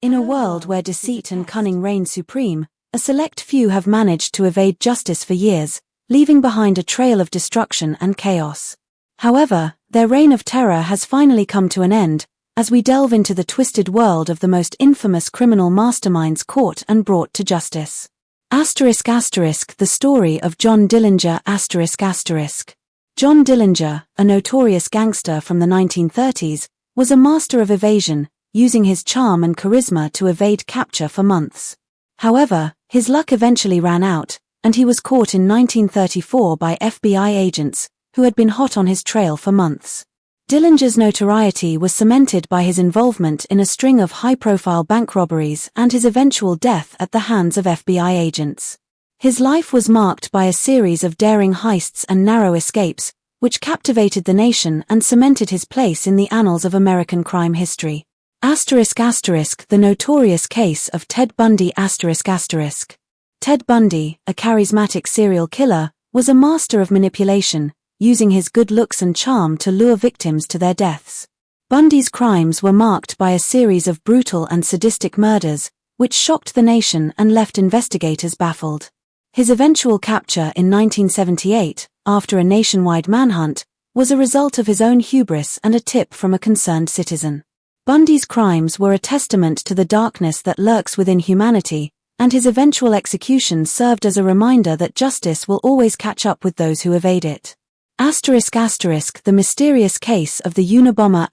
In a world where deceit and cunning reign supreme, a select few have managed to evade justice for years, leaving behind a trail of destruction and chaos. However, their reign of terror has finally come to an end, as we delve into the twisted world of the most infamous criminal masterminds caught and brought to justice. The story of John Dillinger. John Dillinger, a notorious gangster from the 1930s, was a master of evasion, using his charm and charisma to evade capture for months. However, his luck eventually ran out, and he was caught in 1934 by FBI agents, who had been hot on his trail for months. Dillinger's notoriety was cemented by his involvement in a string of high-profile bank robberies and his eventual death at the hands of FBI agents. His life was marked by a series of daring heists and narrow escapes, which captivated the nation and cemented his place in the annals of American crime history. The notorious case of Ted Bundy. Ted Bundy, a charismatic serial killer, was a master of manipulation, using his good looks and charm to lure victims to their deaths. Bundy's crimes were marked by a series of brutal and sadistic murders, which shocked the nation and left investigators baffled. His eventual capture in 1978, after a nationwide manhunt, was a result of his own hubris and a tip from a concerned citizen. Bundy's crimes were a testament to the darkness that lurks within humanity, and his eventual execution served as a reminder that justice will always catch up with those who evade it. The mysterious case of the Unabomber.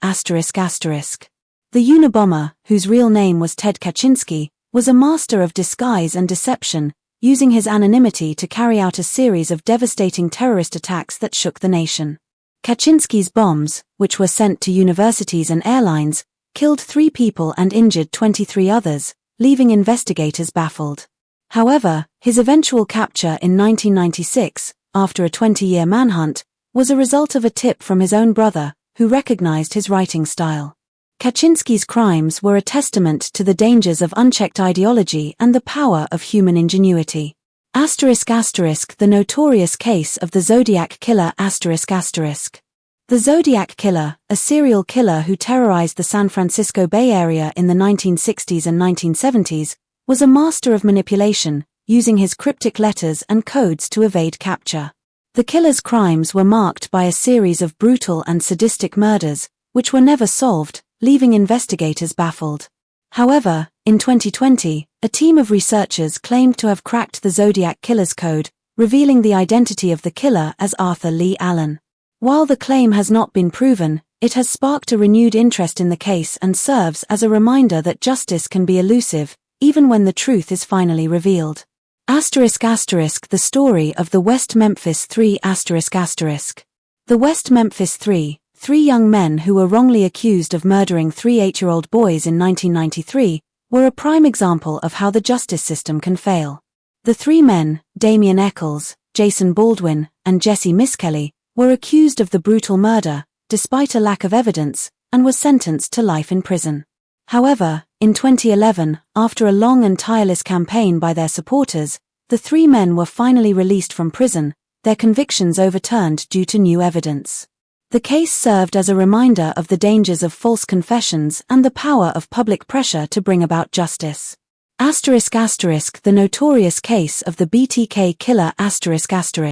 The Unabomber, whose real name was Ted Kaczynski, was a master of disguise and deception, using his anonymity to carry out a series of devastating terrorist attacks that shook the nation. Kaczynski's bombs, which were sent to universities and airlines, killed 3 people and injured 23 others, leaving investigators baffled. However, his eventual capture in 1996, after a 20-year manhunt, was a result of a tip from his own brother, who recognized his writing style. Kaczynski's crimes were a testament to the dangers of unchecked ideology and the power of human ingenuity. The notorious case of the Zodiac Killer. The Zodiac Killer, a serial killer who terrorized the San Francisco Bay Area in the 1960s and 1970s, was a master of manipulation, using his cryptic letters and codes to evade capture. The killer's crimes were marked by a series of brutal and sadistic murders, which were never solved, leaving investigators baffled. However, in 2020, a team of researchers claimed to have cracked the Zodiac Killer's code, revealing the identity of the killer as Arthur Lee Allen. While the claim has not been proven, it has sparked a renewed interest in the case and serves as a reminder that justice can be elusive, even when the truth is finally revealed. The story of the West Memphis 3. The West Memphis 3, 3 young men who were wrongly accused of murdering 3 8-year-old boys in 1993, were a prime example of how the justice system can fail. The 3 men, Damian Eccles, Jason Baldwin, and Jesse Miskelly, were accused of the brutal murder, despite a lack of evidence, and were sentenced to life in prison. However, in 2011, after a long and tireless campaign by their supporters, the 3 men were finally released from prison, their convictions overturned due to new evidence. The case served as a reminder of the dangers of false confessions and the power of public pressure to bring about justice. The notorious case of the BTK Killer.